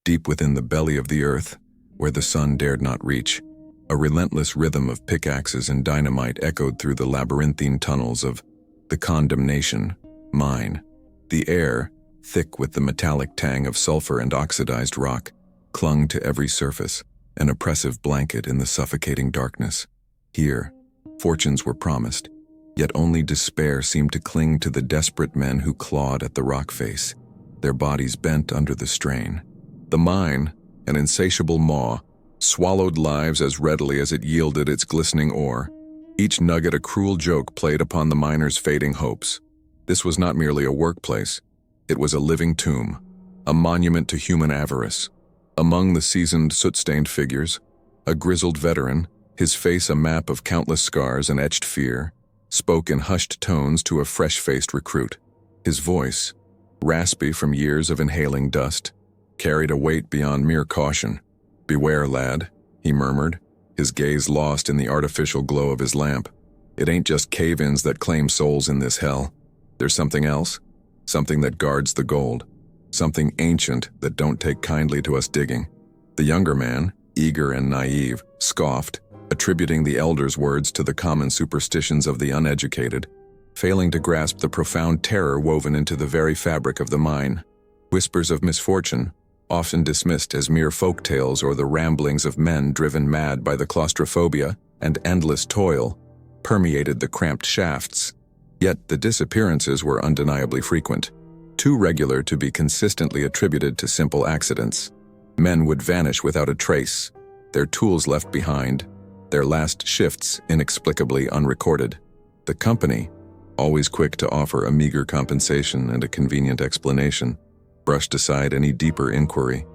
deep within the belly of the earth, where the sun dared not reach. A relentless rhythm of pickaxes and dynamite echoed through the labyrinthine tunnels of the Condemnation mine. The air, thick with the metallic tang of sulfur and oxidized rock, clung to every surface, an oppressive blanket in the suffocating darkness. Here, fortunes were promised, yet only despair seemed to cling to the desperate men who clawed at the rock face, their bodies bent under the strain. The mine, an insatiable maw, swallowed lives as readily as it yielded its glistening ore, each nugget a cruel joke played upon the miners' fading hopes. This was not merely a workplace, it was a living tomb, a monument to human avarice. Among the seasoned, soot-stained figures, a grizzled veteran, his face a map of countless scars and etched fear, spoke in hushed tones to a fresh-faced recruit. His voice, raspy from years of inhaling dust, carried a weight beyond mere caution. "Beware, lad," he murmured, his gaze lost in the artificial glow of his lamp. "It ain't just cave-ins that claim souls in this hell. There's something else, something that guards the gold, something ancient that don't take kindly to us digging." The younger man, eager and naive, scoffed, attributing the elder's words to the common superstitions of the uneducated, failing to grasp the profound terror woven into the very fabric of the mine. Whispers of misfortune, often dismissed as mere folk tales or the ramblings of men driven mad by the claustrophobia and endless toil, permeated the cramped shafts. Yet the disappearances were undeniably frequent, too regular to be consistently attributed to simple accidents. Men would vanish without a trace, their tools left behind, their last shifts inexplicably unrecorded. The company, always quick to offer a meager compensation and a convenient explanation, brushed aside any deeper inquiry,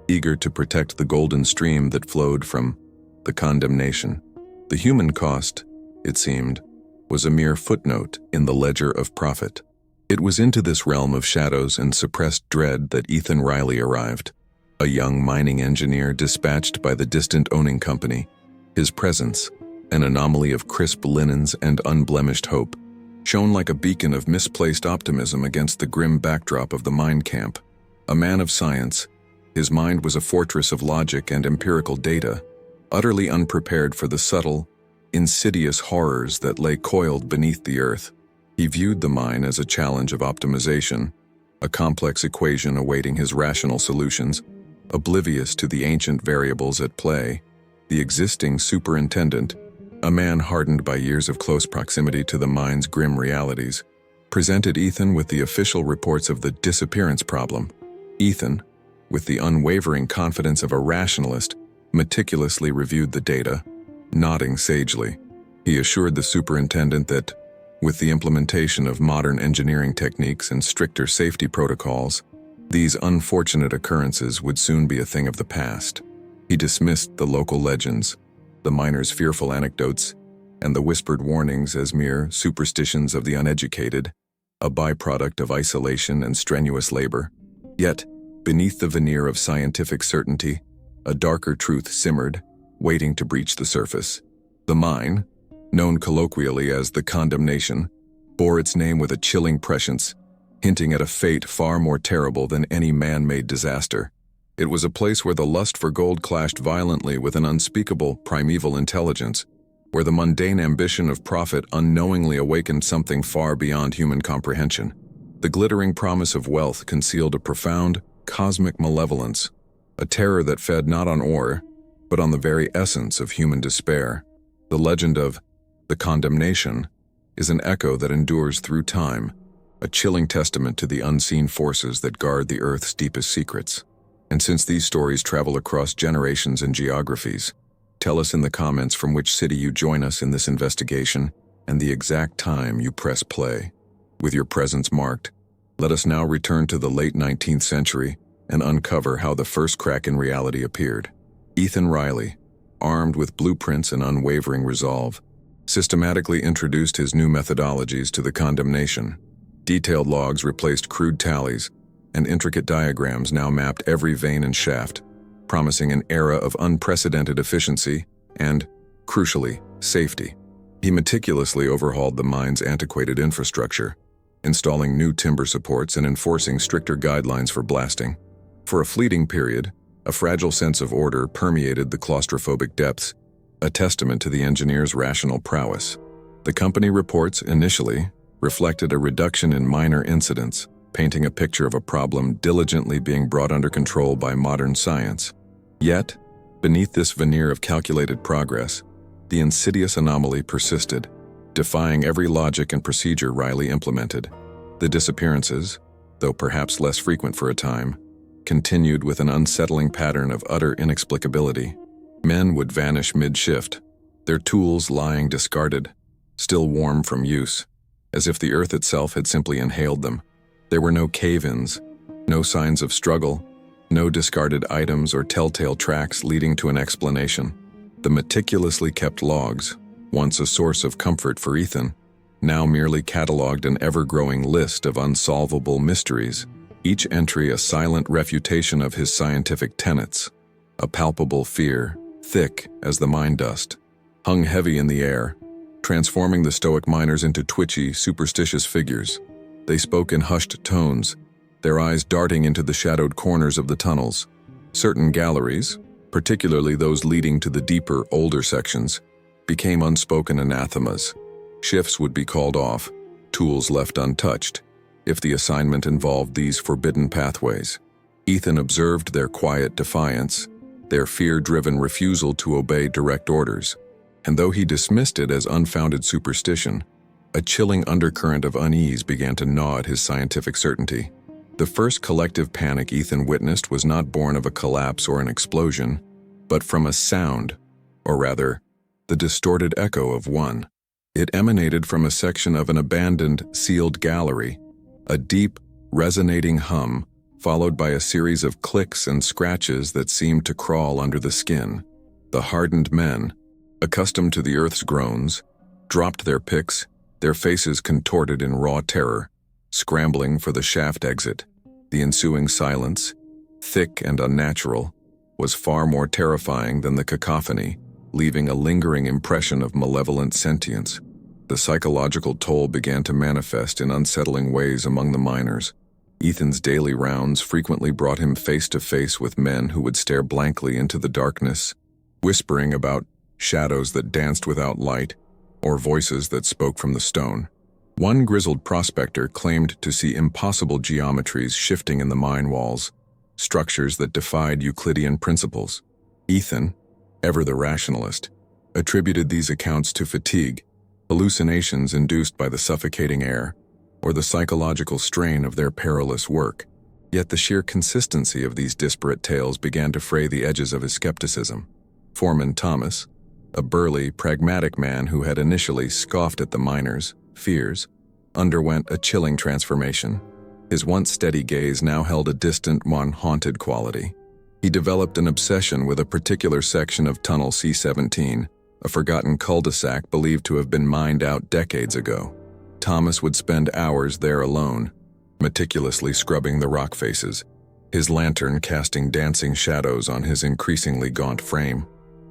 eager to protect the golden stream that flowed from the Condemnation. The human cost, it seemed, was a mere footnote in the ledger of profit. It was into this realm of shadows and suppressed dread that Ethan Riley arrived, a young mining engineer dispatched by the distant owning company. His presence, an anomaly of crisp linens and unblemished hope, shone like a beacon of misplaced optimism against the grim backdrop of the mine camp. A man of science, his mind was a fortress of logic and empirical data, utterly unprepared for the subtle, insidious horrors that lay coiled beneath the earth. He viewed the mine as a challenge of optimization, a complex equation awaiting his rational solutions, oblivious to the ancient variables at play. The existing superintendent, a man hardened by years of close proximity to the mine's grim realities, presented Ethan with the official reports of the disappearance problem. Ethan, with the unwavering confidence of a rationalist, meticulously reviewed the data, nodding sagely. He assured the superintendent that, with the implementation of modern engineering techniques and stricter safety protocols, these unfortunate occurrences would soon be a thing of the past. He dismissed the local legends, the miners' fearful anecdotes, and the whispered warnings as mere superstitions of the uneducated, a byproduct of isolation and strenuous labor. Yet, beneath the veneer of scientific certainty, a darker truth simmered, waiting to breach the surface. The mine, known colloquially as the Condemnation, bore its name with a chilling prescience, hinting at a fate far more terrible than any man-made disaster. It was a place where the lust for gold clashed violently with an unspeakable primeval intelligence, where the mundane ambition of profit unknowingly awakened something far beyond human comprehension. The glittering promise of wealth concealed a profound, cosmic malevolence, a terror that fed not on ore, but on the very essence of human despair. The legend of the Condemnation is an echo that endures through time, a chilling testament to the unseen forces that guard the Earth's deepest secrets. And since these stories travel across generations and geographies, tell us in the comments from which city you join us in this investigation and the exact time you press play. With your presence marked, let us now return to the late 19th century and uncover how the first crack in reality appeared. Ethan Riley, armed with blueprints and unwavering resolve, systematically introduced his new methodologies to the Condemnation. Detailed logs replaced crude tallies, and intricate diagrams now mapped every vein and shaft, promising an era of unprecedented efficiency and, crucially, safety. He meticulously overhauled the mine's antiquated infrastructure, installing new timber supports and enforcing stricter guidelines for blasting. For a fleeting period, A fragile sense of order permeated the claustrophobic depths, a testament to the engineer's rational prowess. The company reports initially reflected a reduction in minor incidents, painting a picture of a problem diligently being brought under control by modern science. Yet, beneath this veneer of calculated progress, the insidious anomaly persisted, defying every logic and procedure Riley implemented. The disappearances, though perhaps less frequent for a time, continued with an unsettling pattern of utter inexplicability. Men would vanish mid-shift, their tools lying discarded, still warm from use, as if the earth itself had simply inhaled them. There were no cave-ins, no signs of struggle, no discarded items or telltale tracks leading to an explanation. The meticulously kept logs, once a source of comfort for Ethan, now merely catalogued an ever-growing list of unsolvable mysteries, each entry a silent refutation of his scientific tenets. A palpable fear, thick as the mine dust, hung heavy in the air, transforming the stoic miners into twitchy, superstitious figures. They spoke in hushed tones, their eyes darting into the shadowed corners of the tunnels. Certain galleries, particularly those leading to the deeper, older sections, became unspoken anathemas. Shifts would be called off, tools left untouched, if the assignment involved these forbidden pathways. Ethan observed their quiet defiance, their fear-driven refusal to obey direct orders, and though he dismissed it as unfounded superstition, a chilling undercurrent of unease began to gnaw at his scientific certainty. The first collective panic Ethan witnessed was not born of a collapse or an explosion, but from a sound, or rather, the distorted echo of one. It emanated from a section of an abandoned, sealed gallery, a deep, resonating hum, followed by a series of clicks and scratches that seemed to crawl under the skin. The hardened men, accustomed to the earth's groans, dropped their picks, their faces contorted in raw terror, scrambling for the shaft exit. The ensuing silence, thick and unnatural, was far more terrifying than the cacophony, leaving a lingering impression of malevolent sentience. The psychological toll began to manifest in unsettling ways among the miners. Ethan's daily rounds frequently brought him face to face with men who would stare blankly into the darkness, whispering about shadows that danced without light, or voices that spoke from the stone. One grizzled prospector claimed to see impossible geometries shifting in the mine walls, structures that defied Euclidean principles. Ethan, ever the rationalist, attributed these accounts to fatigue, hallucinations induced by the suffocating air, or the psychological strain of their perilous work. Yet the sheer consistency of these disparate tales began to fray the edges of his skepticism. Foreman Thomas, a burly, pragmatic man who had initially scoffed at the miners' fears, underwent a chilling transformation. His once steady gaze now held a distant, haunted quality. He developed an obsession with a particular section of Tunnel C-17, a forgotten cul-de-sac believed to have been mined out decades ago. Thomas would spend hours there alone, meticulously scrubbing the rock faces, his lantern casting dancing shadows on his increasingly gaunt frame.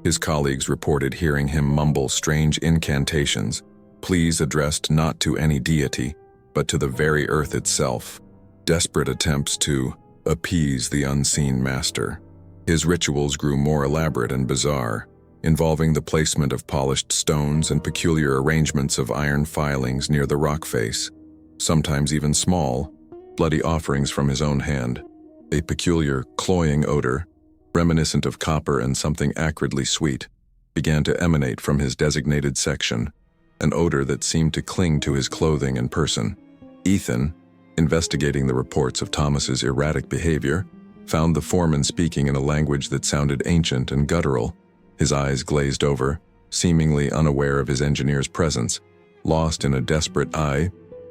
His colleagues reported hearing him mumble strange incantations, pleas addressed not to any deity, but to the very earth itself, desperate attempts to appease the unseen master. His rituals grew more elaborate and bizarre, involving the placement of polished stones and peculiar arrangements of iron filings near the rock face, sometimes even small, bloody offerings from his own hand. A peculiar, cloying odor, reminiscent of copper and something acridly sweet, began to emanate from his designated section, an odor that seemed to cling to his clothing and person. Ethan, investigating the reports of Thomas's erratic behavior, found the foreman speaking in a language that sounded ancient and guttural. His eyes glazed over, seemingly unaware of his engineer's presence, lost in a desperate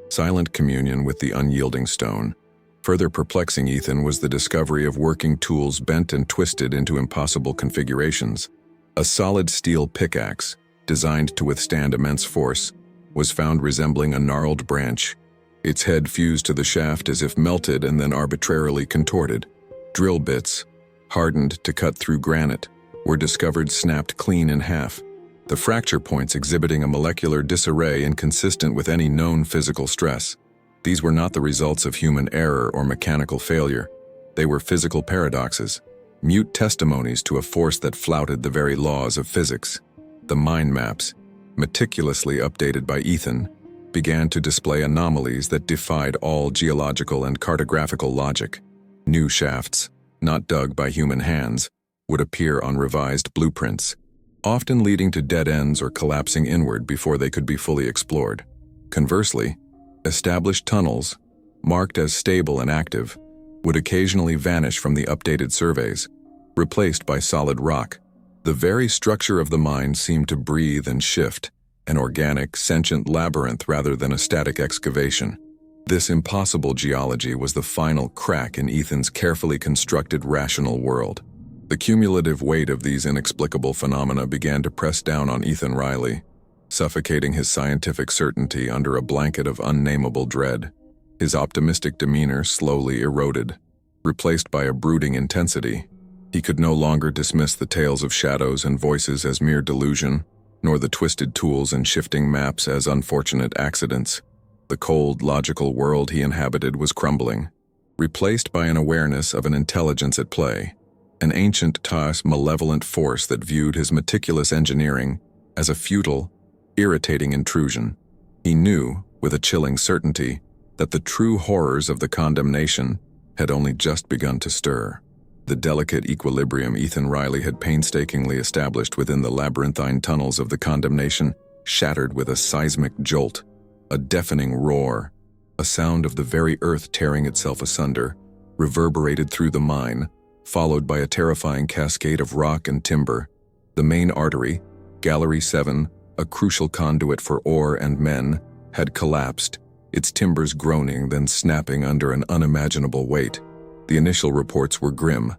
silent communion with the unyielding stone. Further perplexing Ethan was the discovery of working tools bent and twisted into impossible configurations. A solid steel pickaxe, designed to withstand immense force, was found resembling a gnarled branch, its head fused to the shaft as if melted and then arbitrarily contorted. Drill bits, hardened to cut through granite, were discovered snapped clean in half, the fracture points exhibiting a molecular disarray inconsistent with any known physical stress. These were not the results of human error or mechanical failure. They were physical paradoxes, mute testimonies to a force that flouted the very laws of physics. The mind maps, meticulously updated by Ethan, began to display anomalies that defied all geological and cartographical logic. New shafts, not dug by human hands, would appear on revised blueprints, often leading to dead ends or collapsing inward before they could be fully explored. Conversely, established tunnels, marked as stable and active, would occasionally vanish from the updated surveys, replaced by solid rock. The very structure of the mine seemed to breathe and shift, an organic, sentient labyrinth rather than a static excavation. This impossible geology was the final crack in Ethan's carefully constructed rational world. The cumulative weight of these inexplicable phenomena began to press down on Ethan Riley, suffocating his scientific certainty under a blanket of unnameable dread. His optimistic demeanor slowly eroded, replaced by a brooding intensity. He could no longer dismiss the tales of shadows and voices as mere delusion, nor the twisted tools and shifting maps as unfortunate accidents. The cold, logical world he inhabited was crumbling, replaced by an awareness of an intelligence at play, an ancient, malevolent force that viewed his meticulous engineering as a futile, irritating intrusion. He knew, with a chilling certainty, that the true horrors of the condemnation had only just begun to stir. The delicate equilibrium Ethan Riley had painstakingly established within the labyrinthine tunnels of the condemnation shattered with a seismic jolt, a deafening roar. A sound of the very earth tearing itself asunder reverberated through the mine, followed by a terrifying cascade of rock and timber. The main artery, Gallery 7, a crucial conduit for ore and men, had collapsed, its timbers groaning then snapping under an unimaginable weight. The initial reports were grim.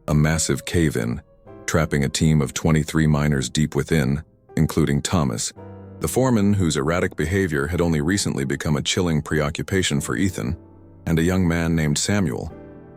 A massive cave-in, trapping a team of 23 miners deep within, including Thomas, the foreman whose erratic behavior had only recently become a chilling preoccupation for Ethan, and a young man named Samuel,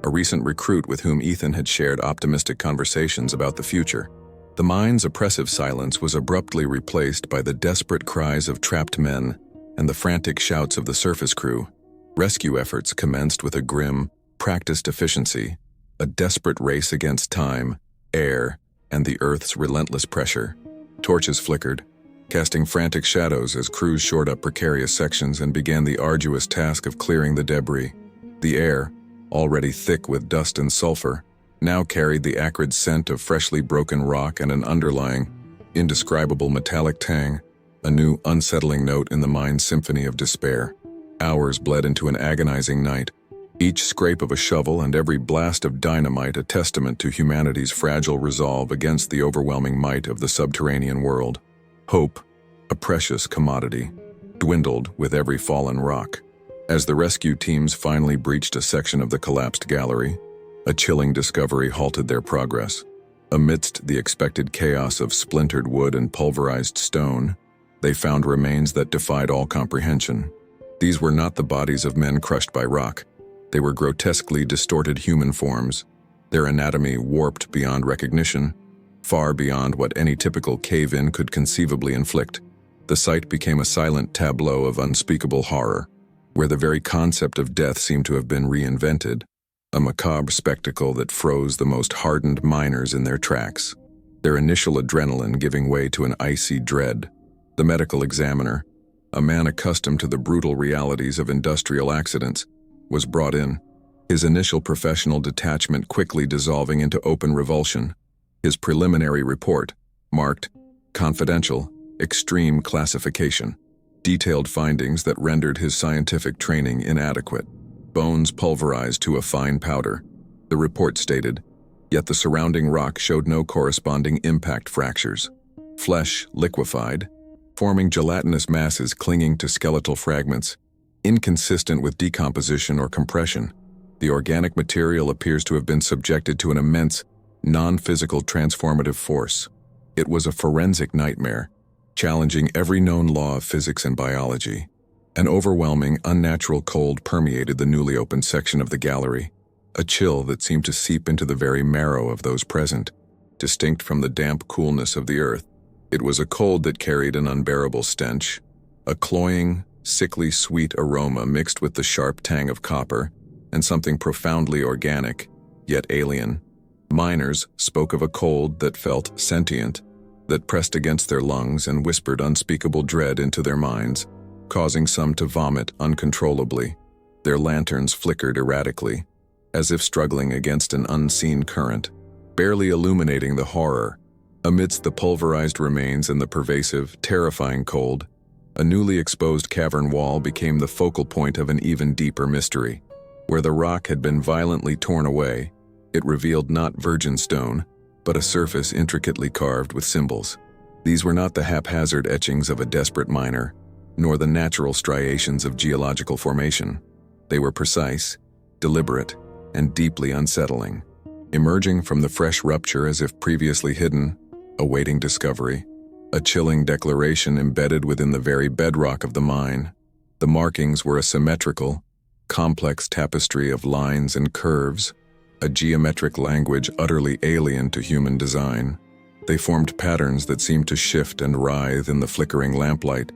a recent recruit with whom Ethan had shared optimistic conversations about the future. The mine's oppressive silence was abruptly replaced by the desperate cries of trapped men and the frantic shouts of the surface crew. Rescue efforts commenced with a grim, practiced efficiency, a desperate race against time, air, and the Earth's relentless pressure. Torches flickered, casting frantic shadows as crews shored up precarious sections and began the arduous task of clearing the debris. The air, already thick with dust and sulfur, now carried the acrid scent of freshly broken rock and an underlying, indescribable metallic tang, a new, unsettling note in the mine's symphony of despair. Hours bled into an agonizing night, each scrape of a shovel and every blast of dynamite a testament to humanity's fragile resolve against the overwhelming might of the subterranean world. Hope, a precious commodity, dwindled with every fallen rock. As the rescue teams finally breached a section of the collapsed gallery, a chilling discovery halted their progress. Amidst the expected chaos of splintered wood and pulverized stone, they found remains that defied all comprehension. These were not the bodies of men crushed by rock. They were grotesquely distorted human forms, their anatomy warped beyond recognition, far beyond what any typical cave-in could conceivably inflict. The sight became a silent tableau of unspeakable horror, where the very concept of death seemed to have been reinvented, a macabre spectacle that froze the most hardened miners in their tracks, their initial adrenaline giving way to an icy dread. The medical examiner, a man accustomed to the brutal realities of industrial accidents, was brought in, his initial professional detachment quickly dissolving into open revulsion. His preliminary report, marked confidential, extreme classification, detailed findings that rendered his scientific training inadequate. Bones pulverized to a fine powder, the report stated, yet the surrounding rock showed no corresponding impact fractures. Flesh liquefied, forming gelatinous masses clinging to skeletal fragments, inconsistent with decomposition or compression. The organic material appears to have been subjected to an immense, non-physical transformative force. It was a forensic nightmare, challenging every known law of physics and biology. An overwhelming, unnatural cold permeated the newly opened section of the gallery, a chill that seemed to seep into the very marrow of those present, distinct from the damp coolness of the earth. It was a cold that carried an unbearable stench, a cloying, sickly sweet aroma mixed with the sharp tang of copper, and something profoundly organic, yet alien. Miners spoke of a cold that felt sentient, that pressed against their lungs and whispered unspeakable dread into their minds, causing some to vomit uncontrollably. Their lanterns flickered erratically, as if struggling against an unseen current, barely illuminating the horror. Amidst the pulverized remains and the pervasive, terrifying cold, a newly exposed cavern wall became the focal point of an even deeper mystery. Where the rock had been violently torn away, it revealed not virgin stone, but a surface intricately carved with symbols. These were not the haphazard etchings of a desperate miner, nor the natural striations of geological formation. They were precise, deliberate, and deeply unsettling. Emerging from the fresh rupture as if previously hidden, awaiting discovery, a chilling declaration embedded within the very bedrock of the mine. The markings were a symmetrical, complex tapestry of lines and curves, a geometric language utterly alien to human design. They formed patterns that seemed to shift and writhe in the flickering lamplight,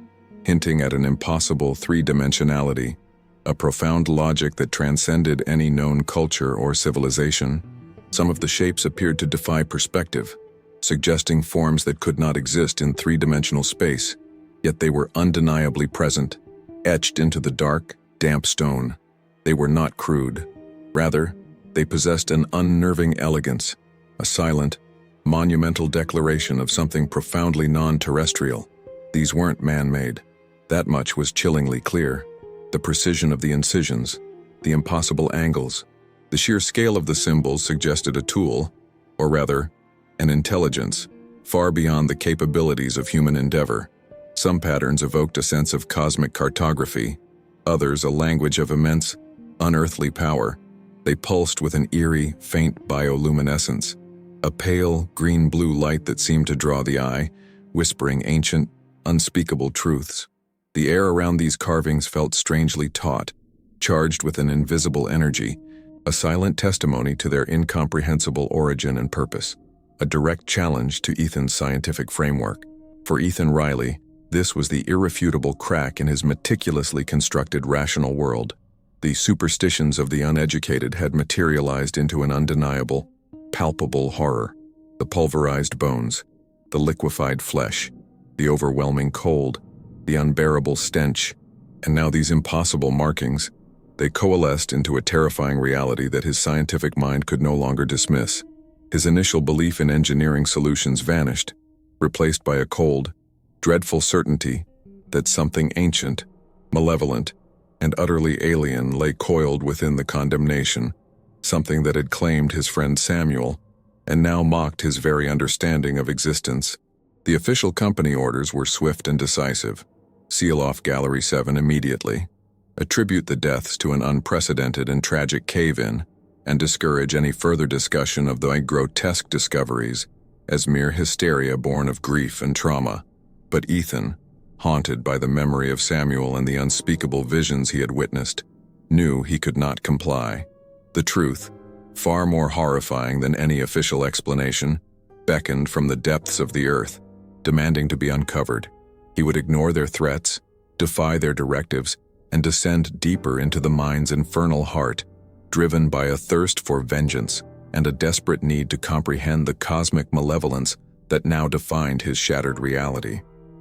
hinting at an impossible three-dimensionality, a profound logic that transcended any known culture or civilization. Some of the shapes appeared to defy perspective, suggesting forms that could not exist in three-dimensional space, yet they were undeniably present, etched into the dark, damp stone. They were not crude. Rather, they possessed an unnerving elegance, a silent, monumental declaration of something profoundly non-terrestrial. These weren't man-made. That much was chillingly clear. The precision of the incisions, the impossible angles, the sheer scale of the symbols suggested a tool, or rather, an intelligence, far beyond the capabilities of human endeavor. Some patterns evoked a sense of cosmic cartography, others a language of immense, unearthly power. They pulsed with an eerie, faint bioluminescence, a pale, green-blue light that seemed to draw the eye, whispering ancient, unspeakable truths. The air around these carvings felt strangely taut, charged with an invisible energy, a silent testimony to their incomprehensible origin and purpose, a direct challenge to Ethan's scientific framework. For Ethan Riley, this was the irrefutable crack in his meticulously constructed rational world. The superstitions of the uneducated had materialized into an undeniable, palpable horror. The pulverized bones, the liquefied flesh, the overwhelming cold, the unbearable stench, and now these impossible markings, they coalesced into a terrifying reality that his scientific mind could no longer dismiss. His initial belief in engineering solutions vanished, replaced by a cold, dreadful certainty that something ancient, malevolent, and utterly alien lay coiled within the condemnation, something that had claimed his friend Samuel, and now mocked his very understanding of existence. The official company orders were swift and decisive. Seal off Gallery 7 immediately. Attribute the deaths to an unprecedented and tragic cave-in, and discourage any further discussion of the grotesque discoveries as mere hysteria born of grief and trauma. But Ethan, haunted by the memory of Samuel and the unspeakable visions he had witnessed, knew he could not comply. The truth, far more horrifying than any official explanation, beckoned from the depths of the earth, demanding to be uncovered. He would ignore their threats, defy their directives, and descend deeper into the mine's infernal heart, driven by a thirst for vengeance and a desperate need to comprehend the cosmic malevolence that now defined his shattered reality.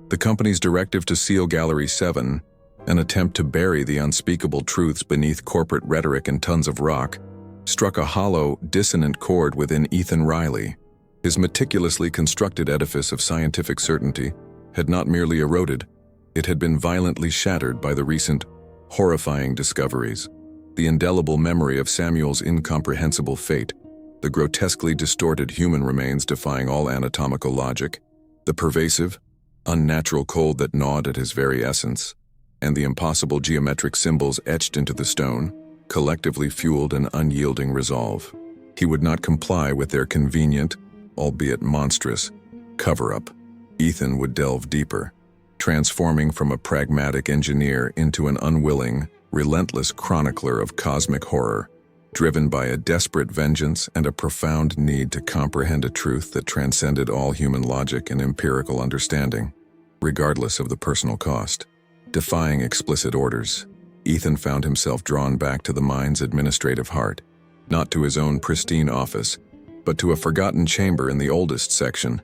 The company's directive to seal Gallery 7, an attempt to bury the unspeakable truths beneath corporate rhetoric and tons of rock, struck a hollow, dissonant chord within Ethan Riley. His meticulously constructed edifice of scientific certainty had not merely eroded, it had been violently shattered by the recent, horrifying discoveries. The indelible memory of Samuel's incomprehensible fate, the grotesquely distorted human remains defying all anatomical logic, the pervasive, unnatural cold that gnawed at his very essence, and the impossible geometric symbols etched into the stone, collectively fueled an unyielding resolve. He would not comply with their convenient, albeit monstrous, cover-up. Ethan would delve deeper, transforming from a pragmatic engineer into an unwilling, relentless chronicler of cosmic horror, driven by a desperate vengeance and a profound need to comprehend a truth that transcended all human logic and empirical understanding, regardless of the personal cost. Defying explicit orders, Ethan found himself drawn back to the mine's administrative heart, not to his own pristine office, but to a forgotten chamber in the oldest section,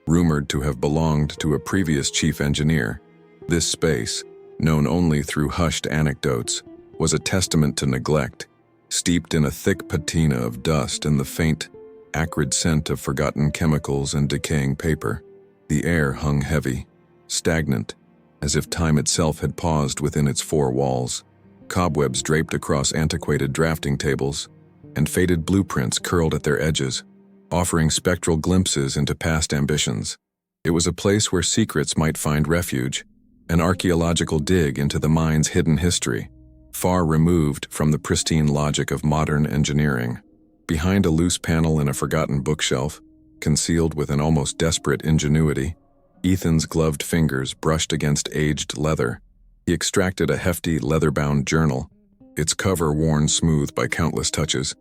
rumored to have belonged to a previous chief engineer. This space, known only through hushed anecdotes, was a testament to neglect, steeped in a thick patina of dust and the faint, acrid scent of forgotten chemicals and decaying paper. The air hung heavy, stagnant, as if time itself had paused within its four walls. Cobwebs draped across antiquated drafting tables, and faded blueprints curled at their edges, offering spectral glimpses into past ambitions. It was a place where secrets might find refuge, an archaeological dig into the mine's hidden history, far removed from the pristine logic of modern engineering. Behind a loose panel in a forgotten bookshelf, concealed with an almost desperate ingenuity, Ethan's gloved fingers brushed against aged leather. He extracted a hefty, leather-bound journal, its cover worn smooth by countless touches,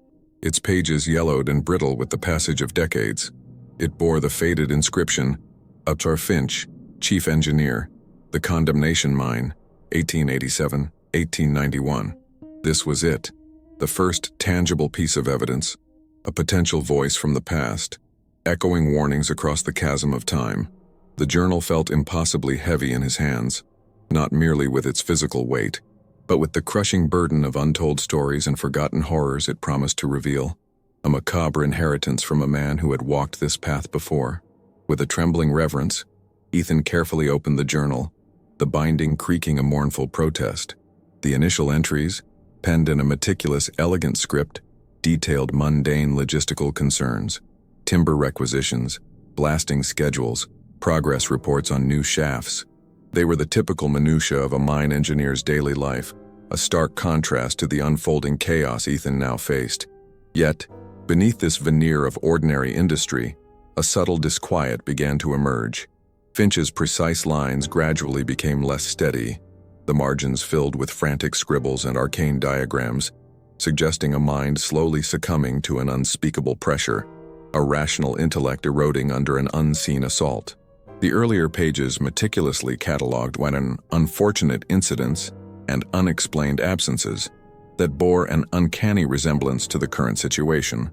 its pages yellowed and brittle with the passage of decades. It bore the faded inscription, Upchar Finch, Chief Engineer, The Condemnation Mine, 1887-1891. This was it, the first tangible piece of evidence, a potential voice from the past, echoing warnings across the chasm of time. The journal felt impossibly heavy in his hands, not merely with its physical weight, but with the crushing burden of untold stories and forgotten horrors it promised to reveal, a macabre inheritance from a man who had walked this path before. With a trembling reverence, Ethan carefully opened the journal, the binding creaking a mournful protest. The initial entries, penned in a meticulous, elegant script, detailed mundane logistical concerns, timber requisitions, blasting schedules, progress reports on new shafts. They were the typical minutiae of a mine engineer's daily life, a stark contrast to the unfolding chaos Ethan now faced. Yet, beneath this veneer of ordinary industry, a subtle disquiet began to emerge. Finch's precise lines gradually became less steady, the margins filled with frantic scribbles and arcane diagrams, suggesting a mind slowly succumbing to an unspeakable pressure, a rational intellect eroding under an unseen assault. The earlier pages meticulously catalogued what an unfortunate incidents and unexplained absences that bore an uncanny resemblance to the current situation.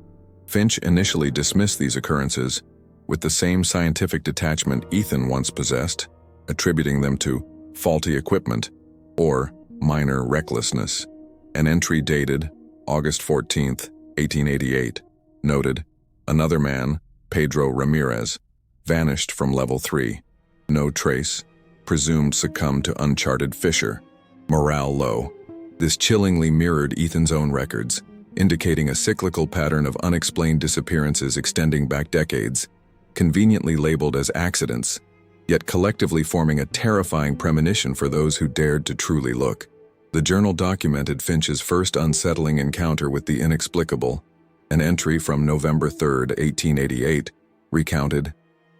Finch initially dismissed these occurrences with the same scientific detachment Ethan once possessed, attributing them to faulty equipment or minor recklessness. An entry dated August 14, 1888, noted, "Another man, Pedro Ramirez, vanished from level 3. No trace, presumed succumbed to uncharted fissure. Morale low." This chillingly mirrored Ethan's own records, indicating a cyclical pattern of unexplained disappearances extending back decades, conveniently labeled as accidents, yet collectively forming a terrifying premonition for those who dared to truly look. The journal documented Finch's first unsettling encounter with the inexplicable. An entry from November 3, 1888, recounted,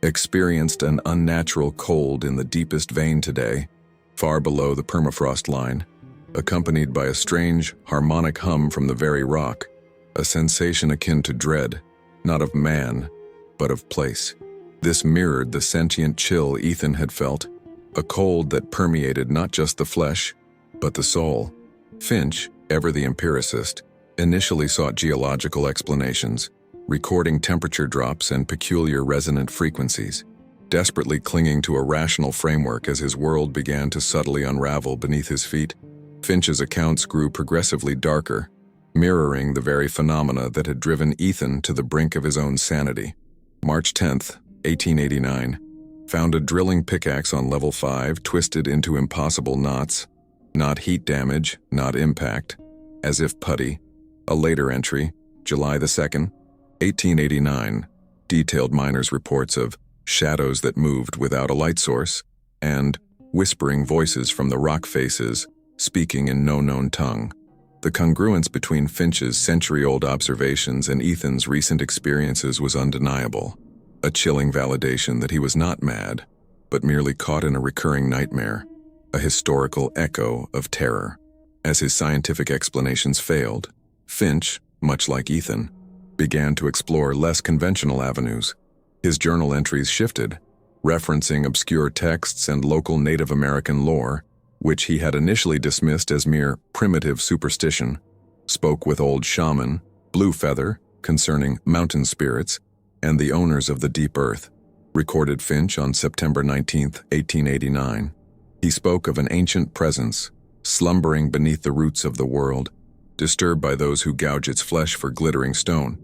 "Experienced an unnatural cold in the deepest vein today, far below the permafrost line, accompanied by a strange, harmonic hum from the very rock, a sensation akin to dread, not of man, but of place." This mirrored the sentient chill Ethan had felt, a cold that permeated not just the flesh, but the soul. Finch, ever the empiricist, initially sought geological explanations, recording temperature drops and peculiar resonant frequencies, desperately clinging to a rational framework as his world began to subtly unravel beneath his feet. Finch's accounts grew progressively darker, mirroring the very phenomena that had driven Ethan to the brink of his own sanity. March 10, 1889, found a drilling pickaxe on level 5 twisted into impossible knots, not heat damage, not impact, as if putty. A later entry, July 2, 1889, detailed miners' reports of shadows that moved without a light source, and whispering voices from the rock faces, speaking in no known tongue. The congruence between Finch's century-old observations and Ethan's recent experiences was undeniable, a chilling validation that he was not mad, but merely caught in a recurring nightmare, a historical echo of terror. As his scientific explanations failed, Finch, much like Ethan, began to explore less conventional avenues. His journal entries shifted, referencing obscure texts and local Native American lore, which he had initially dismissed as mere primitive superstition, spoke with old shaman, Blue Feather, concerning mountain spirits and the owners of the deep earth, recorded Finch on September 19, 1889. He spoke of an ancient presence, slumbering beneath the roots of the world, disturbed by those who gouge its flesh for glittering stone.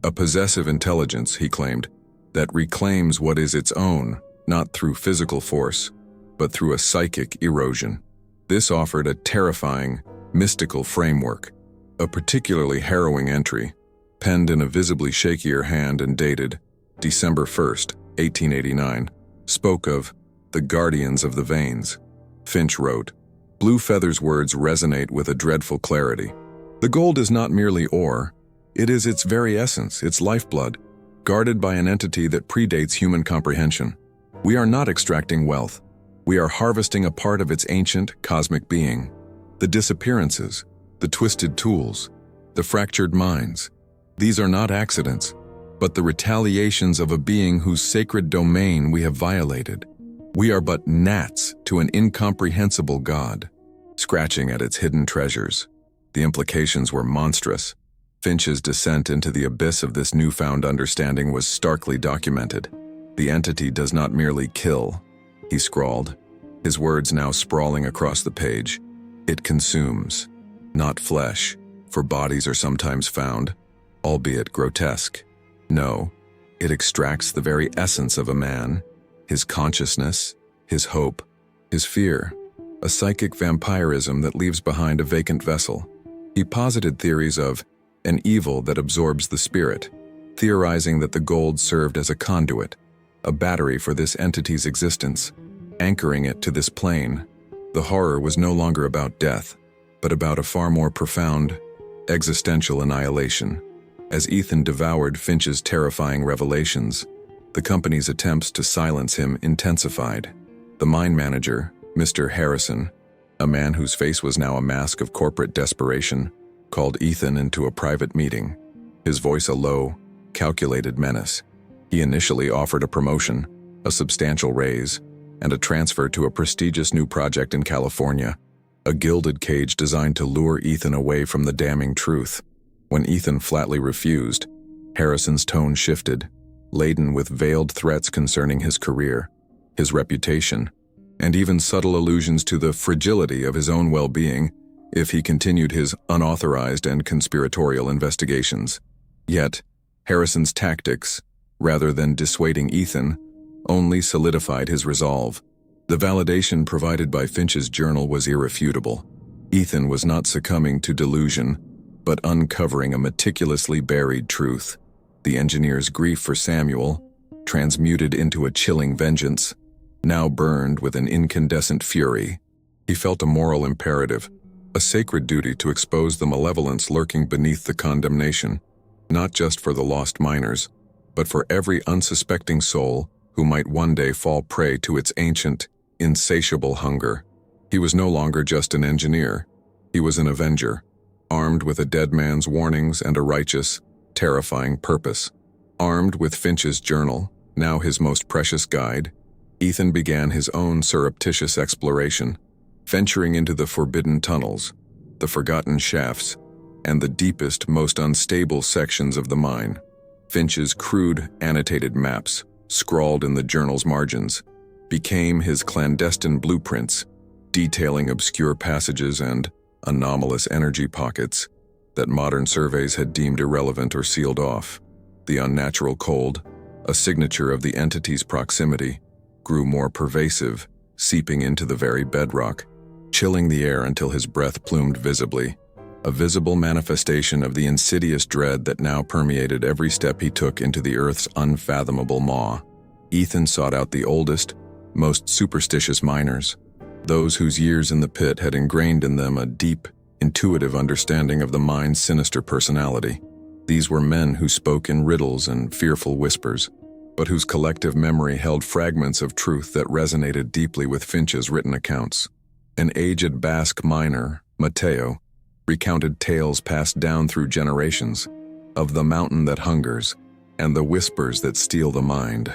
A possessive intelligence, he claimed, that reclaims what is its own, not through physical force, but through a psychic erosion. This offered a terrifying, mystical framework. A particularly harrowing entry, penned in a visibly shakier hand and dated December 1st, 1889, spoke of the guardians of the veins. Finch wrote, "Blue Feather's words resonate with a dreadful clarity. The gold is not merely ore, it is its very essence, its lifeblood, guarded by an entity that predates human comprehension. We are not extracting wealth. We are harvesting a part of its ancient, cosmic being. The disappearances, the twisted tools, the fractured minds, these are not accidents, but the retaliations of a being whose sacred domain we have violated. We are but gnats to an incomprehensible God, scratching at its hidden treasures." The implications were monstrous. Finch's descent into the abyss of this newfound understanding was starkly documented. "The entity does not merely kill," he scrawled, his words now sprawling across the page. "It consumes, not flesh, for bodies are sometimes found, albeit grotesque. No, it extracts the very essence of a man, his consciousness, his hope, his fear, a psychic vampirism that leaves behind a vacant vessel." He posited theories of an evil that absorbs the spirit, theorizing that the gold served as a conduit, a battery for this entity's existence, anchoring it to this plane. The horror was no longer about death, but about a far more profound, existential annihilation. As Ethan devoured Finch's terrifying revelations, the company's attempts to silence him intensified. The mine manager, Mr. Harrison, a man whose face was now a mask of corporate desperation, called Ethan into a private meeting, his voice a low, calculated menace. He initially offered a promotion, a substantial raise, and a transfer to a prestigious new project in California, a gilded cage designed to lure Ethan away from the damning truth. When Ethan flatly refused, Harrison's tone shifted, laden with veiled threats concerning his career, his reputation, and even subtle allusions to the fragility of his own well-being if he continued his unauthorized and conspiratorial investigations. Yet, Harrison's tactics, rather than dissuading Ethan, only solidified his resolve. The validation provided by Finch's journal was irrefutable. Ethan was not succumbing to delusion, but uncovering a meticulously buried truth. The engineer's grief for Samuel, transmuted into a chilling vengeance, now burned with an incandescent fury. He felt a moral imperative, a sacred duty to expose the malevolence lurking beneath the condemnation, not just for the lost miners, but for every unsuspecting soul who might one day fall prey to its ancient, insatiable hunger. He was no longer just an engineer. He was an avenger, armed with a dead man's warnings and a righteous, terrifying purpose. Armed with Finch's journal, now his most precious guide, Ethan began his own surreptitious exploration, venturing into the forbidden tunnels, the forgotten shafts, and the deepest, most unstable sections of the mine. Finch's crude, annotated maps, scrawled in the journal's margins, became his clandestine blueprints, detailing obscure passages and anomalous energy pockets that modern surveys had deemed irrelevant or sealed off. The unnatural cold, a signature of the entity's proximity, grew more pervasive, seeping into the very bedrock, chilling the air until his breath plumed visibly, a visible manifestation of the insidious dread that now permeated every step he took into the Earth's unfathomable maw. Ethan sought out the oldest, most superstitious miners, those whose years in the pit had ingrained in them a deep, intuitive understanding of the mine's sinister personality. These were men who spoke in riddles and fearful whispers, but whose collective memory held fragments of truth that resonated deeply with Finch's written accounts. An aged Basque miner, Mateo, recounted tales passed down through generations of the mountain that hungers and the whispers that steal the mind.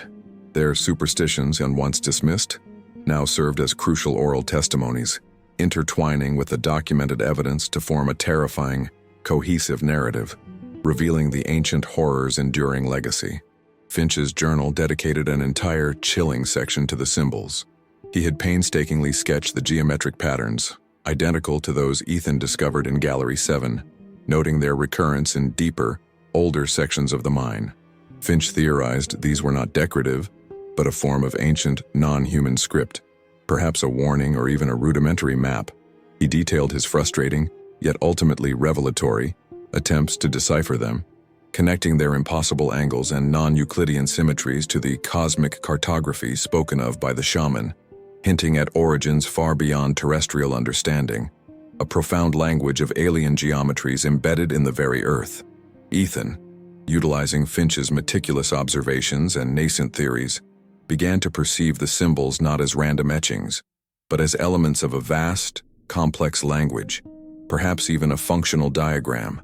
Their superstitions, and once dismissed, now served as crucial oral testimonies, intertwining with the documented evidence to form a terrifying, cohesive narrative. revealing the ancient horror's enduring legacy. Finch's journal dedicated an entire chilling section to the symbols. He had painstakingly sketched the geometric patterns, identical to those Ethan discovered in Gallery 7, noting their recurrence in deeper, older sections of the mine. Finch theorized these were not decorative, but a form of ancient, non-human script, perhaps a warning or even a rudimentary map. He detailed his frustrating, yet ultimately revelatory, attempts to decipher them, connecting their impossible angles and non-Euclidean symmetries to the cosmic cartography spoken of by the shaman, hinting at origins far beyond terrestrial understanding, a profound language of alien geometries embedded in the very earth. Ethan, utilizing Finch's meticulous observations and nascent theories, began to perceive the symbols not as random etchings, but as elements of a vast, complex language, perhaps even a functional diagram.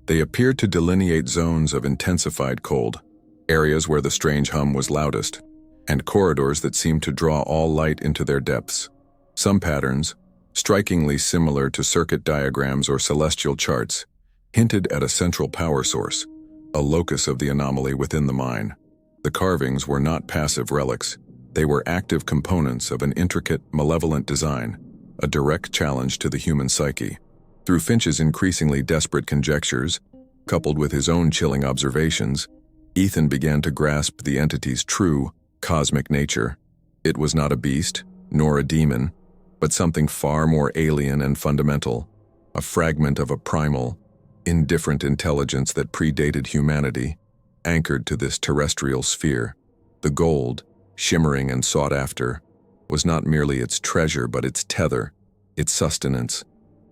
They appeared to delineate zones of intensified cold, areas where the strange hum was loudest, and corridors that seemed to draw all light into their depths. Some patterns, strikingly similar to circuit diagrams or celestial charts, hinted at a central power source, a locus of the anomaly within the mine. The carvings were not passive relics. They were active components of an intricate, malevolent design, a direct challenge to the human psyche. Through Finch's increasingly desperate conjectures, coupled with his own chilling observations, Ethan began to grasp the entity's true, cosmic nature. It was not a beast, nor a demon, but something far more alien and fundamental, a fragment of a primal, indifferent intelligence that predated humanity, anchored to this terrestrial sphere. The gold, shimmering and sought after, was not merely its treasure but its tether, its sustenance,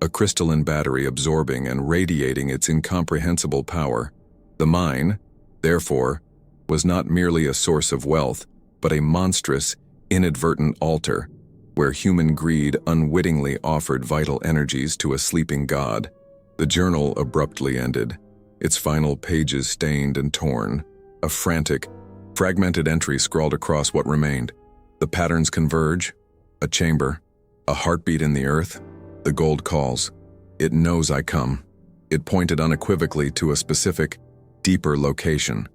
a crystalline battery absorbing and radiating its incomprehensible power. The mine, therefore, was not merely a source of wealth, but a monstrous, inadvertent altar, where human greed unwittingly offered vital energies to a sleeping god. The journal abruptly ended, its final pages stained and torn, a frantic, fragmented entry scrawled across what remained. The patterns converge, a chamber, a heartbeat in the earth. The gold calls. It knows I come. It pointed unequivocally to a specific, deeper location,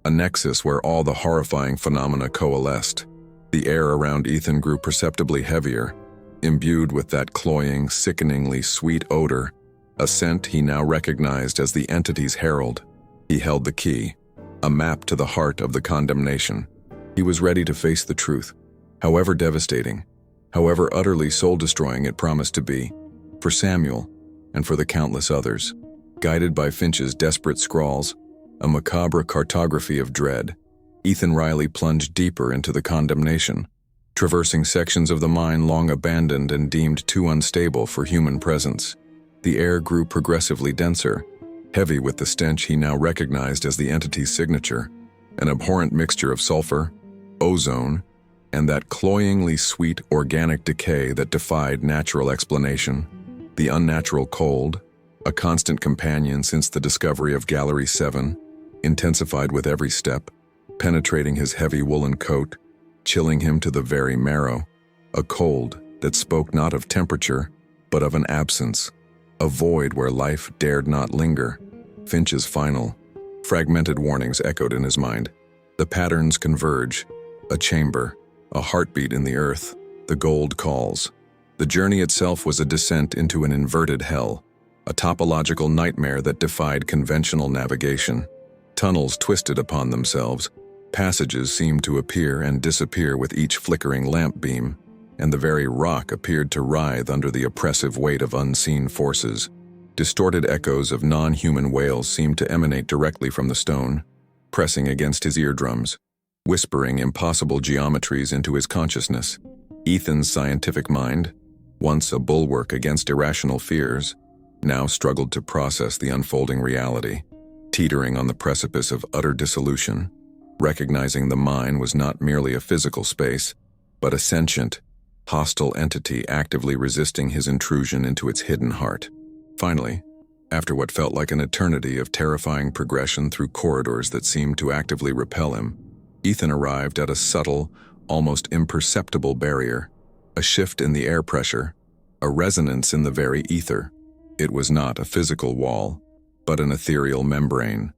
a nexus where all the horrifying phenomena coalesced. The air around Ethan grew perceptibly heavier, imbued with that cloying, sickeningly sweet odor, a scent he now recognized as the entity's herald. He held the key, a map to the heart of the condemnation. He was ready to face the truth, however devastating, however utterly soul-destroying it promised to be, for Samuel and for the countless others. Guided by Finch's desperate scrawls, a macabre cartography of dread, Ethan Riley plunged deeper into the condemnation, traversing sections of the mine long abandoned and deemed too unstable for human presence. The air grew progressively denser, heavy with the stench he now recognized as the entity's signature, an abhorrent mixture of sulfur, ozone, and that cloyingly sweet organic decay that defied natural explanation. The unnatural cold, a constant companion since the discovery of Gallery 7, intensified with every step, penetrating his heavy woolen coat, chilling him to the very marrow, a cold that spoke not of temperature, but of an absence, a void where life dared not linger. Finch's final, fragmented warnings echoed in his mind. The patterns converge, a chamber, a heartbeat in the earth, the gold calls. The journey itself was a descent into an inverted hell, a topological nightmare that defied conventional navigation. Tunnels twisted upon themselves, passages seemed to appear and disappear with each flickering lamp beam, and the very rock appeared to writhe under the oppressive weight of unseen forces. Distorted echoes of non-human wails seemed to emanate directly from the stone, pressing against his eardrums, whispering impossible geometries into his consciousness. Ethan's scientific mind, once a bulwark against irrational fears, now struggled to process the unfolding reality, teetering on the precipice of utter dissolution, recognizing the mine was not merely a physical space, but a sentient, hostile entity actively resisting his intrusion into its hidden heart. Finally, after what felt like an eternity of terrifying progression through corridors that seemed to actively repel him, Ethan arrived at a subtle, almost imperceptible barrier, a shift in the air pressure, a resonance in the very ether. It was not a physical wall, but an ethereal membrane,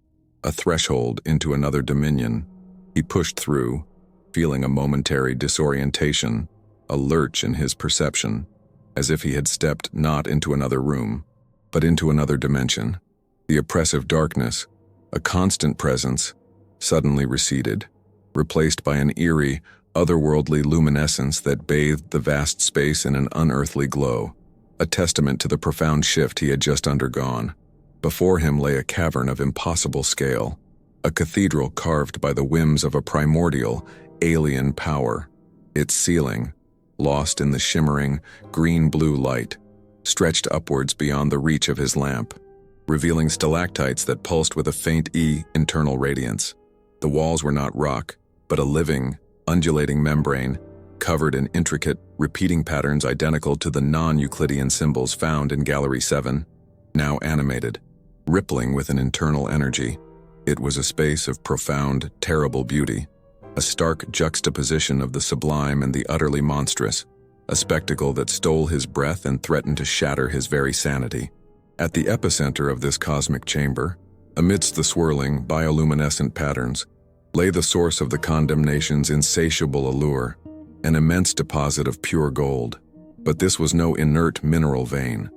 a threshold into another dominion. He pushed through, feeling a momentary disorientation, a lurch in his perception, as if he had stepped not into another room, but into another dimension. The oppressive darkness, a constant presence, suddenly receded, replaced by an eerie, otherworldly luminescence that bathed the vast space in an unearthly glow, a testament to the profound shift he had just undergone. Before him lay a cavern of impossible scale, a cathedral carved by the whims of a primordial, alien power. Its ceiling, lost in the shimmering, green-blue light, stretched upwards beyond the reach of his lamp, revealing stalactites that pulsed with a faint internal radiance. The walls were not rock, but a living, undulating membrane, covered in intricate, repeating patterns identical to the non-Euclidean symbols found in Gallery 7, now animated, rippling with an internal energy. It was a space of profound, terrible beauty, a stark juxtaposition of the sublime and the utterly monstrous, a spectacle that stole his breath and threatened to shatter his very sanity. At the epicenter of this cosmic chamber, amidst the swirling, bioluminescent patterns, lay the source of the Condemnation's insatiable allure, an immense deposit of pure gold. But this was no inert mineral vein.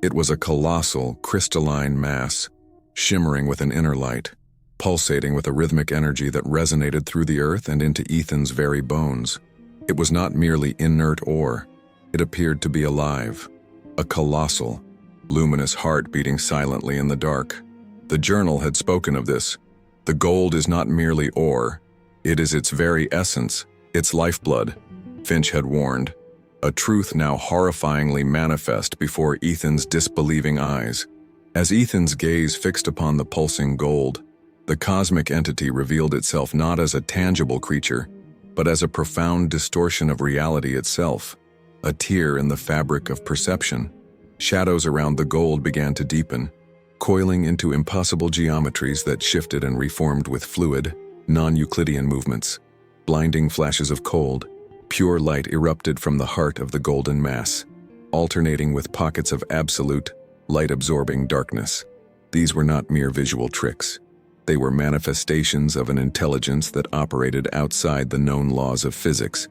It was a colossal, crystalline mass, shimmering with an inner light, pulsating with a rhythmic energy that resonated through the earth and into Ethan's very bones. It was not merely inert ore. It appeared to be alive, a colossal, luminous heart beating silently in the dark. The journal had spoken of this. The gold is not merely ore, it is its very essence, its lifeblood, Finch had warned, a truth now horrifyingly manifest before Ethan's disbelieving eyes. As Ethan's gaze fixed upon the pulsing gold, the cosmic entity revealed itself not as a tangible creature, but as a profound distortion of reality itself, a tear in the fabric of perception. Shadows around the gold began to deepen, coiling into impossible geometries that shifted and reformed with fluid, non-Euclidean movements. Blinding flashes of cold, pure light erupted from the heart of the golden mass, alternating with pockets of absolute, light-absorbing darkness. These were not mere visual tricks. They were manifestations of an intelligence that operated outside the known laws of physics,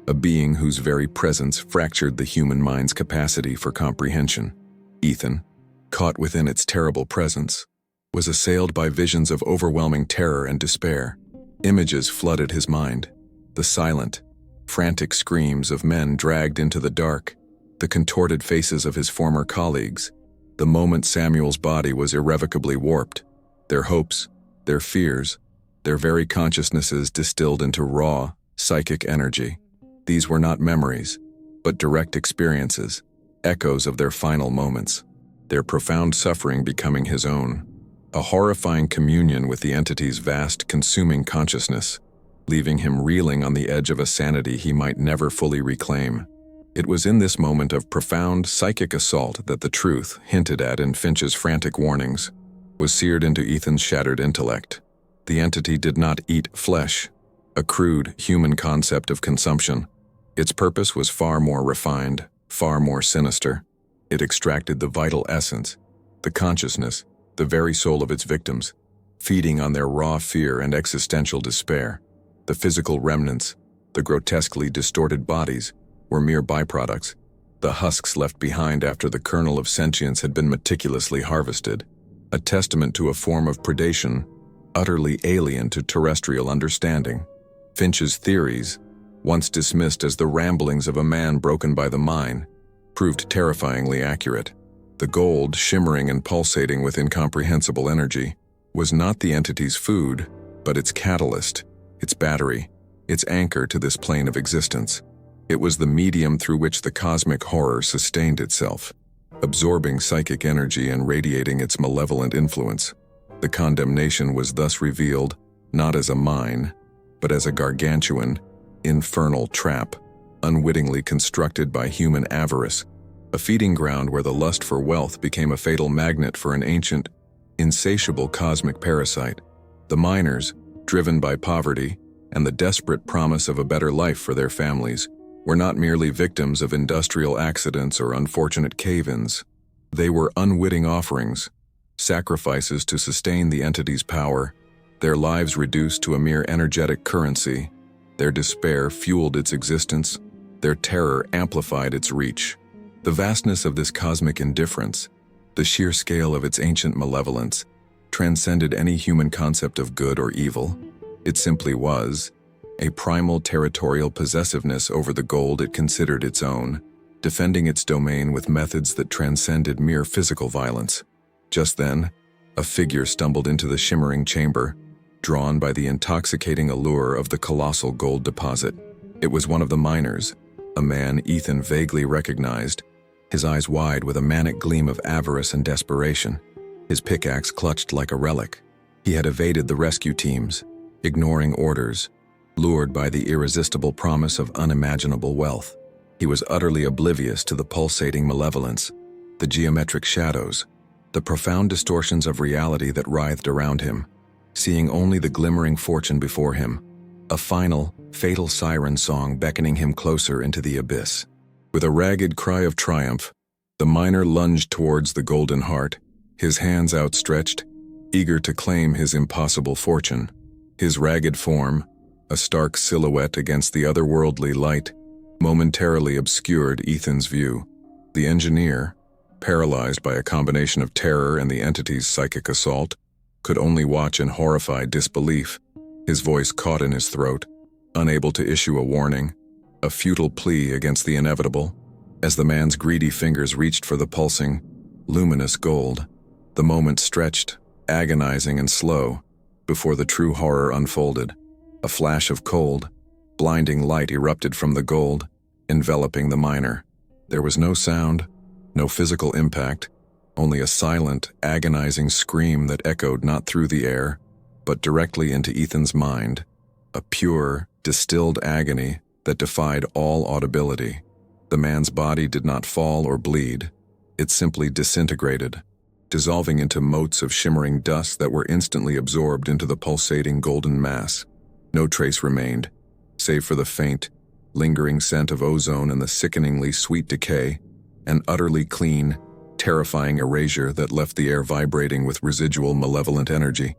a being whose very presence fractured the human mind's capacity for comprehension. Ethan, caught within its terrible presence, was assailed by visions of overwhelming terror and despair. Images flooded his mind, the silent, frantic screams of men dragged into the dark, the contorted faces of his former colleagues. The moment Samuel's body was irrevocably warped, their hopes, their fears, their very consciousnesses distilled into raw, psychic energy. These were not memories, but direct experiences, echoes of their final moments, their profound suffering becoming his own, a horrifying communion with the entity's vast, consuming consciousness, leaving him reeling on the edge of a sanity he might never fully reclaim. It was in this moment of profound psychic assault that the truth, hinted at in Finch's frantic warnings, was seared into Ethan's shattered intellect. The entity did not eat flesh, a crude, human concept of consumption. Its purpose was far more refined, far more sinister. It extracted the vital essence, the consciousness, the very soul of its victims, feeding on their raw fear and existential despair. The physical remnants, the grotesquely distorted bodies, were mere byproducts, the husks left behind after the kernel of sentience had been meticulously harvested, a testament to a form of predation utterly alien to terrestrial understanding. Finch's theories, once dismissed as the ramblings of a man broken by the mine, proved terrifyingly accurate. The gold, shimmering and pulsating with incomprehensible energy, was not the entity's food, but its catalyst, its battery, its anchor to this plane of existence. It was the medium through which the cosmic horror sustained itself, absorbing psychic energy and radiating its malevolent influence. The Condemnation was thus revealed not as a mine, but as a gargantuan, infernal trap, unwittingly constructed by human avarice, a feeding ground where the lust for wealth became a fatal magnet for an ancient, insatiable cosmic parasite. The miners, driven by poverty and the desperate promise of a better life for their families, were not merely victims of industrial accidents or unfortunate cave-ins. They were unwitting offerings, sacrifices to sustain the entity's power, their lives reduced to a mere energetic currency. Their despair fueled its existence, their terror amplified its reach. The vastness of this cosmic indifference, the sheer scale of its ancient malevolence, transcended any human concept of good or evil. It simply was a primal territorial possessiveness over the gold it considered its own, defending its domain with methods that transcended mere physical violence. Just then, a figure stumbled into the shimmering chamber, drawn by the intoxicating allure of the colossal gold deposit. It was one of the miners, a man Ethan vaguely recognized, his eyes wide with a manic gleam of avarice and desperation, his pickaxe clutched like a relic. He had evaded the rescue teams, ignoring orders, lured by the irresistible promise of unimaginable wealth. He was utterly oblivious to the pulsating malevolence, the geometric shadows, the profound distortions of reality that writhed around him, seeing only the glimmering fortune before him, a final, fatal siren song beckoning him closer into the abyss. With a ragged cry of triumph, the miner lunged towards the golden heart, his hands outstretched, eager to claim his impossible fortune. His ragged form, a stark silhouette against the otherworldly light, momentarily obscured Ethan's view. The engineer, paralyzed by a combination of terror and the entity's psychic assault, could only watch in horrified disbelief, his voice caught in his throat, unable to issue a warning, a futile plea against the inevitable. As the man's greedy fingers reached for the pulsing, luminous gold, the moment stretched, agonizing and slow, before the true horror unfolded. A flash of cold, blinding light erupted from the gold, enveloping the miner. There was no sound, no physical impact, only a silent, agonizing scream that echoed not through the air, but directly into Ethan's mind, a pure, distilled agony that defied all audibility. The man's body did not fall or bleed. It simply disintegrated, dissolving into motes of shimmering dust that were instantly absorbed into the pulsating golden mass. No trace remained, save for the faint, lingering scent of ozone and the sickeningly sweet decay, an utterly clean, terrifying erasure that left the air vibrating with residual malevolent energy.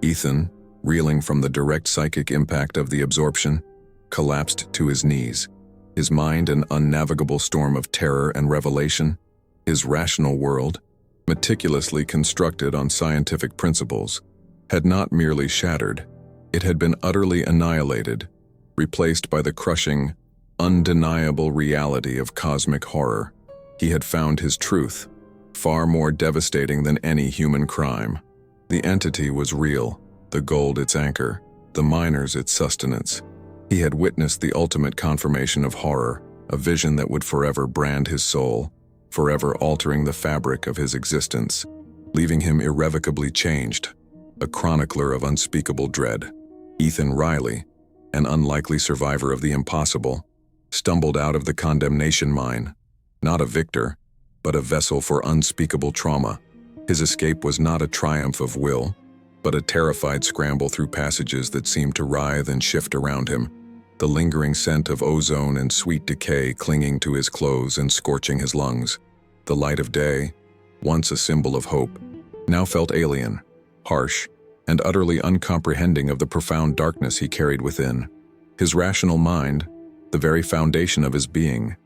Ethan, reeling from the direct psychic impact of the absorption, collapsed to his knees, his mind an unnavigable storm of terror and revelation. His rational world, meticulously constructed on scientific principles, had not merely shattered, it had been utterly annihilated, replaced by the crushing, undeniable reality of cosmic horror. He had found his truth, far more devastating than any human crime. The entity was real, the gold its anchor, the miners its sustenance. He had witnessed the ultimate confirmation of horror, a vision that would forever brand his soul, forever altering the fabric of his existence, leaving him irrevocably changed, a chronicler of unspeakable dread. Ethan Riley, an unlikely survivor of the impossible, stumbled out of the Condemnation mine, not a victor, but a vessel for unspeakable trauma. His escape was not a triumph of will, but a terrified scramble through passages that seemed to writhe and shift around him, the lingering scent of ozone and sweet decay clinging to his clothes and scorching his lungs. The light of day, once a symbol of hope, now felt alien, harsh, and utterly uncomprehending of the profound darkness he carried within. His rational mind, the very foundation of his being,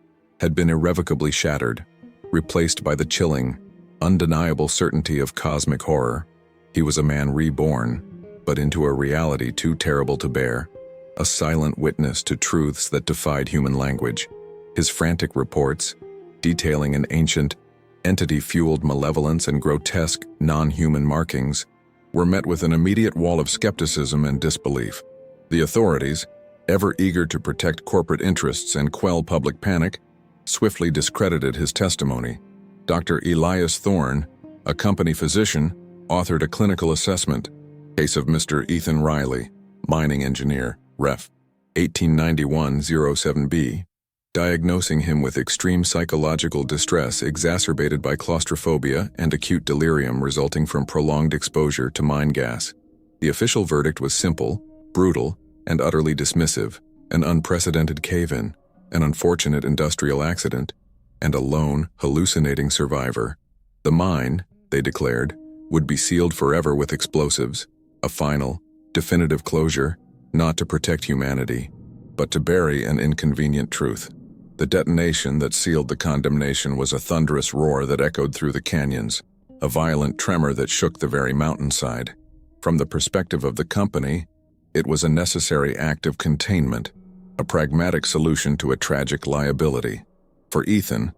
had been irrevocably shattered, replaced by the chilling, undeniable certainty of cosmic horror. He was a man reborn, but into a reality too terrible to bear, a silent witness to truths that defied human language. His frantic reports, detailing an ancient, entity-fueled malevolence and grotesque, non-human markings, were met with an immediate wall of skepticism and disbelief. The authorities, ever eager to protect corporate interests and quell public panic, swiftly discredited his testimony. Dr. Elias Thorne, a company physician, authored a clinical assessment, case of Mr. Ethan Riley, mining engineer, Ref. 1891-07B, diagnosing him with extreme psychological distress exacerbated by claustrophobia and acute delirium resulting from prolonged exposure to mine gas. The official verdict was simple, brutal, and utterly dismissive: an unprecedented cave-in, an unfortunate industrial accident, and a lone, hallucinating survivor. The mine, they declared, would be sealed forever with explosives, a final, definitive closure, not to protect humanity, but to bury an inconvenient truth. The detonation that sealed the condemnation was a thunderous roar that echoed through the canyons, a violent tremor that shook the very mountainside. From the perspective of the company, it was a necessary act of containment, a pragmatic solution to a tragic liability. For Ethan,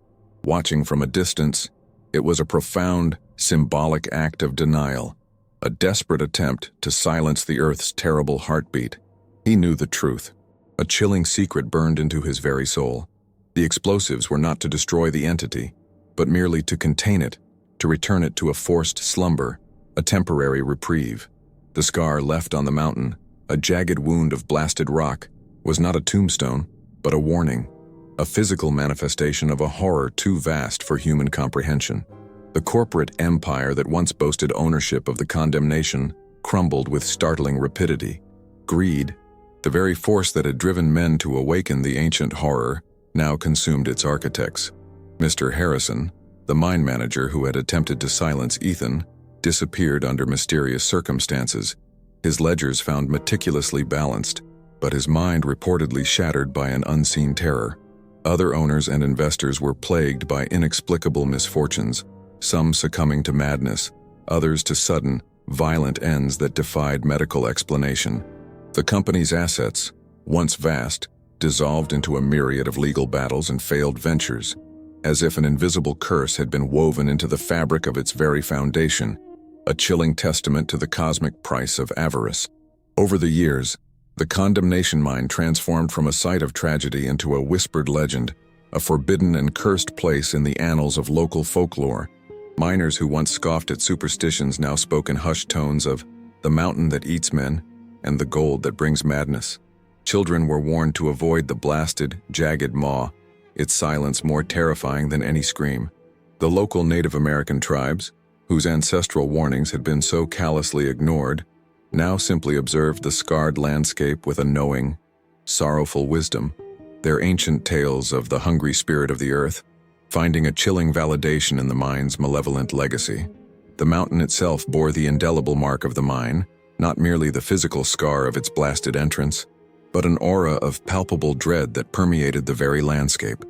watching from a distance, it was a profound, symbolic act of denial, a desperate attempt to silence the Earth's terrible heartbeat. He knew the truth. A chilling secret burned into his very soul. The explosives were not to destroy the entity, but merely to contain it, to return it to a forced slumber, a temporary reprieve. The scar left on the mountain, a jagged wound of blasted rock, was not a tombstone, but a warning, a physical manifestation of a horror too vast for human comprehension. The corporate empire that once boasted ownership of the condemnation crumbled with startling rapidity. Greed, the very force that had driven men to awaken the ancient horror, now consumed its architects. Mr. Harrison, the mine manager who had attempted to silence Ethan, disappeared under mysterious circumstances, his ledgers found meticulously balanced, but his mind reportedly shattered by an unseen terror. Other owners and investors were plagued by inexplicable misfortunes, some succumbing to madness, others to sudden, violent ends that defied medical explanation. The company's assets, once vast, dissolved into a myriad of legal battles and failed ventures, as if an invisible curse had been woven into the fabric of its very foundation, a chilling testament to the cosmic price of avarice. Over the years, the condemnation mine transformed from a site of tragedy into a whispered legend, a forbidden and cursed place in the annals of local folklore. Miners who once scoffed at superstitions now spoke in hushed tones of the mountain that eats men and the gold that brings madness. Children were warned to avoid the blasted, jagged maw, its silence more terrifying than any scream. The local Native American tribes, whose ancestral warnings had been so callously ignored, now simply observed the scarred landscape with a knowing, sorrowful wisdom, their ancient tales of the hungry spirit of the earth, finding a chilling validation in the mine's malevolent legacy. The mountain itself bore the indelible mark of the mine, not merely the physical scar of its blasted entrance, but an aura of palpable dread that permeated the very landscape.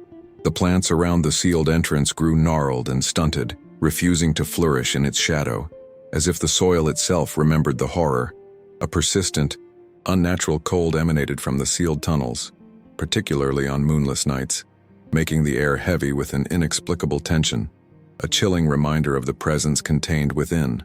The plants around the sealed entrance grew gnarled and stunted, refusing to flourish in its shadow, as if the soil itself remembered the horror. A persistent, unnatural cold emanated from the sealed tunnels, particularly on moonless nights, making the air heavy with an inexplicable tension, a chilling reminder of the presence contained within.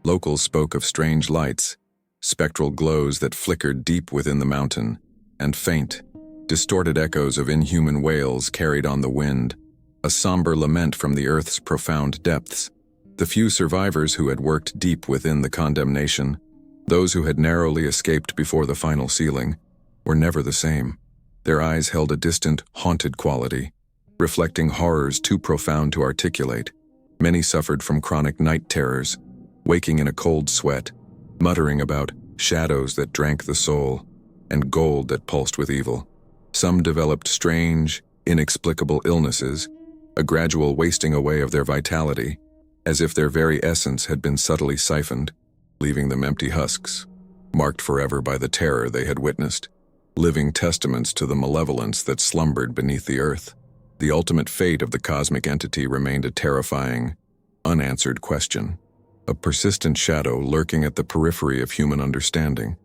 Locals spoke of strange lights, spectral glows that flickered deep within the mountain, and faint, distorted echoes of inhuman wails carried on the wind, a somber lament from the earth's profound depths. The few survivors who had worked deep within the condemnation, those who had narrowly escaped before the final sealing, were never the same. Their eyes held a distant, haunted quality, reflecting horrors too profound to articulate. Many suffered from chronic night terrors, waking in a cold sweat, muttering about shadows that drank the soul and gold that pulsed with evil. Some developed strange, inexplicable illnesses, a gradual wasting away of their vitality, as if their very essence had been subtly siphoned, leaving them empty husks, marked forever by the terror they had witnessed, living testaments to the malevolence that slumbered beneath the earth. The ultimate fate of the cosmic entity remained a terrifying, unanswered question, a persistent shadow lurking at the periphery of human understanding.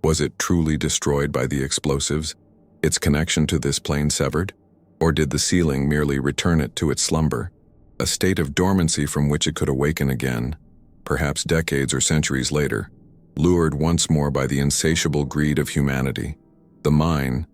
Was it truly destroyed by the explosives, its connection to this plane severed? Or did the sealing merely return it to its slumber, a state of dormancy from which it could awaken again, perhaps decades or centuries later, lured once more by the insatiable greed of humanity? The mine,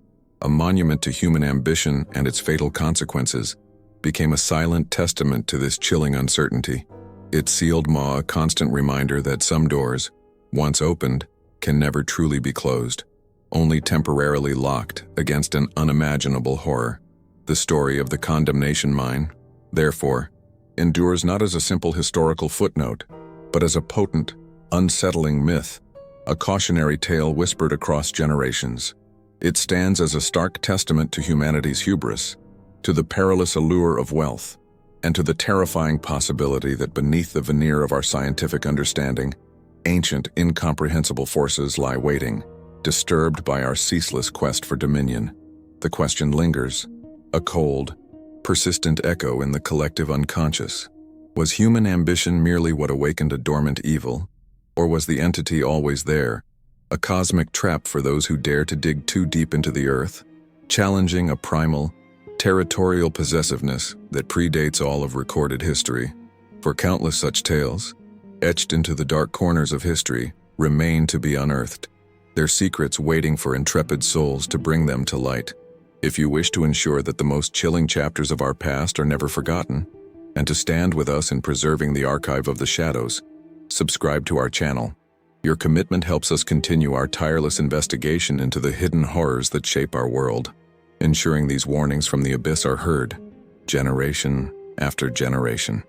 a monument to human ambition and its fatal consequences, became a silent testament to this chilling uncertainty. Its sealed maw a constant reminder that some doors, once opened, can never truly be closed, only temporarily locked against an unimaginable horror. The story of the condemnation mine, therefore, endures not as a simple historical footnote, but as a potent, unsettling myth, a cautionary tale whispered across generations. It stands as a stark testament to humanity's hubris, to the perilous allure of wealth, and to the terrifying possibility that beneath the veneer of our scientific understanding, ancient, incomprehensible forces lie waiting, disturbed by our ceaseless quest for dominion. The question lingers, a cold, persistent echo in the collective unconscious. Was human ambition merely what awakened a dormant evil, or was the entity always there, a cosmic trap for those who dare to dig too deep into the earth, challenging a primal, territorial possessiveness that predates all of recorded history? For countless such tales, etched into the dark corners of history, remain to be unearthed, their secrets waiting for intrepid souls to bring them to light. If you wish to ensure that the most chilling chapters of our past are never forgotten, and to stand with us in preserving the archive of the shadows, subscribe to our channel. Your commitment helps us continue our tireless investigation into the hidden horrors that shape our world, ensuring these warnings from the abyss are heard, generation after generation.